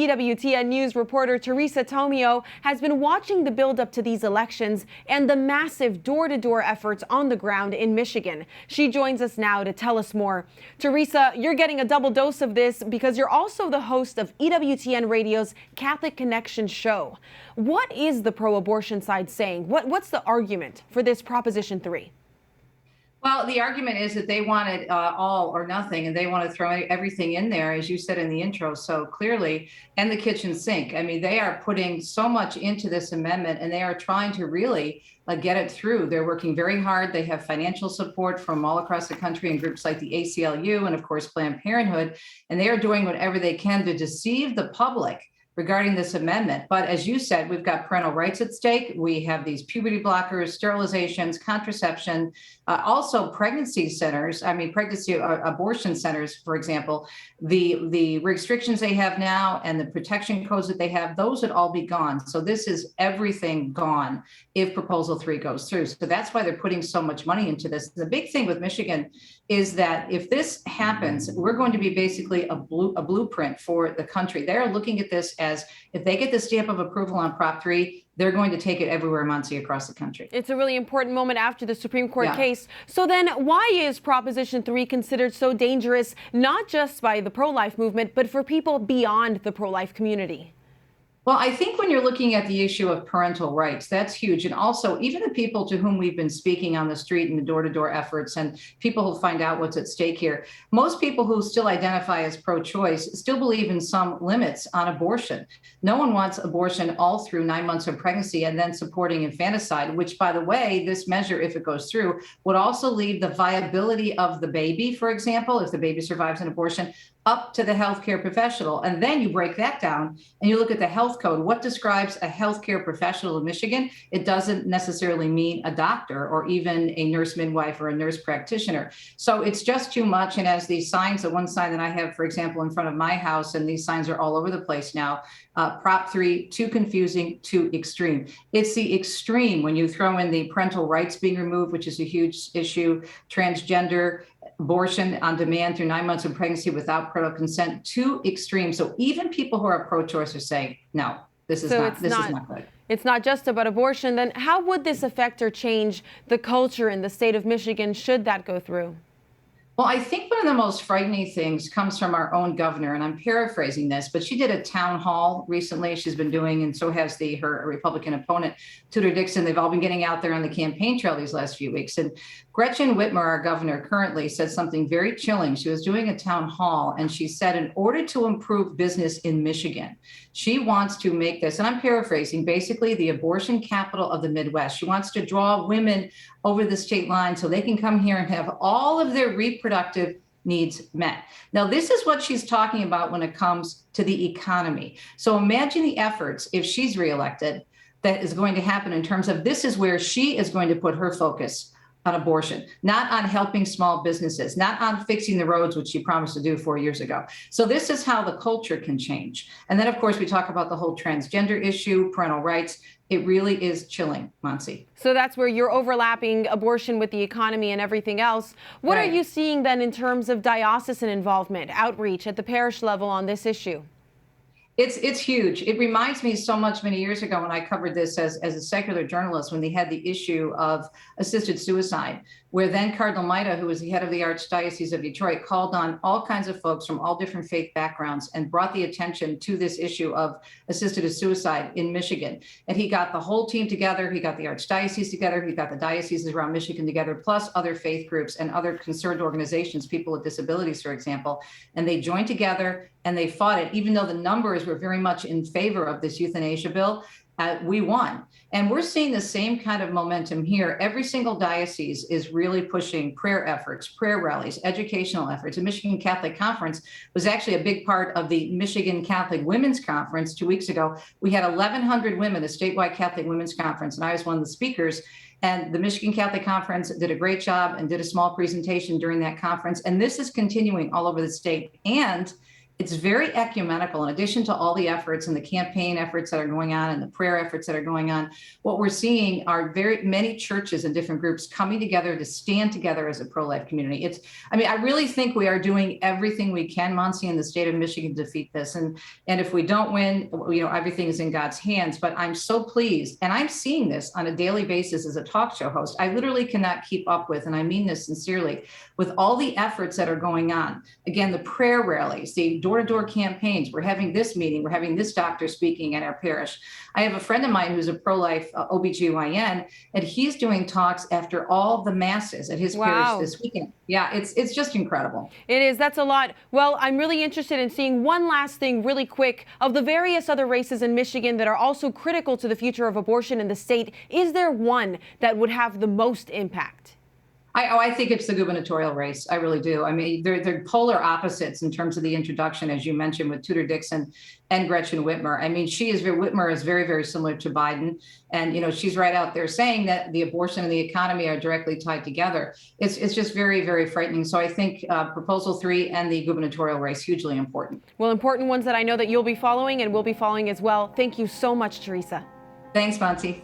EWTN News reporter Teresa Tomeo has been watching the build-up to these elections and the massive door-to-door efforts on the ground in Michigan. She joins us now to tell us more. Teresa, you're getting a double dose of this because you're also the host of EWTN Radio's Catholic Connection show. What is the pro-abortion side saying? What's the argument for this Proposition 3? Well, the argument is that they want it all or nothing, and they want to throw everything in there, as you said in the intro so clearly, and the kitchen sink. I mean, they are putting so much into this amendment, and they are trying to really get it through. They're working very hard. They have financial support from all across the country and groups like the ACLU and, of course, Planned Parenthood, and they are doing whatever they can to deceive the public regarding this amendment. But as you said, we've got parental rights at stake. We have these puberty blockers, sterilizations, contraception, also pregnancy centers. Pregnancy abortion centers, for example, the restrictions they have now and the protection codes that they have, those would all be gone. So this is everything gone if Proposal 3 goes through. So that's why they're putting so much money into this. The big thing with Michigan is that if this happens, we're going to be basically a blueprint for the country. They're looking at this as if they get the stamp of approval on Prop 3, they're going to take it everywhere, Montse, across the country. It's a really important moment after the Supreme Court case. So then why is Proposition 3 considered so dangerous, not just by the pro-life movement, but for people beyond the pro-life community? Well, I think when you're looking at the issue of parental rights, that's huge. And also, even the people to whom we've been speaking on the street and the door-to-door efforts and people who find out what's at stake here, most people who still identify as pro-choice still believe in some limits on abortion. No one wants abortion all through 9 months of pregnancy and then supporting infanticide, which, by the way, this measure, if it goes through, would also leave the viability of the baby, for example, if the baby survives an abortion, up to the healthcare professional. And then you break that down and you look at the health code. What describes a healthcare professional in Michigan? It doesn't necessarily mean a doctor or even a nurse midwife or a nurse practitioner. So it's just too much. And as these signs, the one sign that I have, for example, in front of my house, and these signs are all over the place now, Prop 3, too confusing, too extreme. It's the extreme when you throw in the parental rights being removed, which is a huge issue, transgender, abortion on demand through 9 months of pregnancy without parental consent, too extreme. So even people who are pro-choice are saying, no, this is not good. It's not just about abortion. Then how would this affect or change the culture in the state of Michigan should that go through? Well, I think one of the most frightening things comes from our own governor, and I'm paraphrasing this, but she did a town hall recently. She's been doing, and so has her Republican opponent, Tudor Dixon. They've all been getting out there on the campaign trail these last few weeks. And Gretchen Whitmer, our governor currently, said something very chilling. She was doing a town hall, and she said, in order to improve business in Michigan, she wants to make this, and I'm paraphrasing, basically the abortion capital of the Midwest. She wants to draw women over the state line so they can come here and have all of their reproductive needs met. Now, this is what she's talking about when it comes to the economy. So imagine the efforts, if she's reelected, that is going to happen in terms of this is where she is going to put her focus on abortion, not on helping small businesses, not on fixing the roads, which she promised to do 4 years ago. So this is how the culture can change. And then, of course, we talk about the whole transgender issue, parental rights. It really is chilling, Montse. So that's where you're overlapping abortion with the economy and everything else. What are you seeing then in terms of diocesan involvement, outreach at the parish level on this issue? It's huge. It reminds me so much many years ago when I covered this as a secular journalist, when they had the issue of assisted suicide, where then Cardinal Maida, who was the head of the Archdiocese of Detroit, called on all kinds of folks from all different faith backgrounds and brought the attention to this issue of assisted suicide in Michigan. And he got the whole team together. He got the Archdiocese together. He got the dioceses around Michigan together, plus other faith groups and other concerned organizations, people with disabilities, for example. And they joined together and they fought it, even though the numbers were very much in favor of this euthanasia bill. We won. And we're seeing the same kind of momentum here. Every single diocese is really pushing prayer efforts, prayer rallies, educational efforts. The Michigan Catholic Conference was actually a big part of the Michigan Catholic Women's Conference 2 weeks ago. We had 1,100 women, a statewide Catholic Women's Conference, and I was one of the speakers. And the Michigan Catholic Conference did a great job and did a small presentation during that conference. And this is continuing all over the state. And it's very ecumenical. In addition to all the efforts and the campaign efforts that are going on and the prayer efforts that are going on, what we're seeing are very many churches and different groups coming together to stand together as a pro-life community. I really think we are doing everything we can, Montse, in the state of Michigan to defeat this. And if we don't win, everything is in God's hands. But I'm so pleased, and I'm seeing this on a daily basis as a talk show host. I literally cannot keep up with, and I mean this sincerely, with all the efforts that are going on. Again, the prayer rallies, the door-to-door campaigns. We're having this meeting. We're having this doctor speaking at our parish. I have a friend of mine who's a pro-life OBGYN, and he's doing talks after all the masses at his parish this weekend. Yeah, it's just incredible. It is. That's a lot. Well, I'm really interested in seeing one last thing really quick of the various other races in Michigan that are also critical to the future of abortion in the state. Is there one that would have the most impact? I think it's the gubernatorial race. I really do. I mean, they're polar opposites in terms of the introduction, as you mentioned, with Tudor Dixon and Gretchen Whitmer. I mean, Whitmer is very, very similar to Biden. And, she's right out there saying that the abortion and the economy are directly tied together. It's just very, very frightening. So I think Proposal 3 and the gubernatorial race, hugely important. Well, important ones that I know that you'll be following and will be following as well. Thank you so much, Teresa. Thanks, Montse.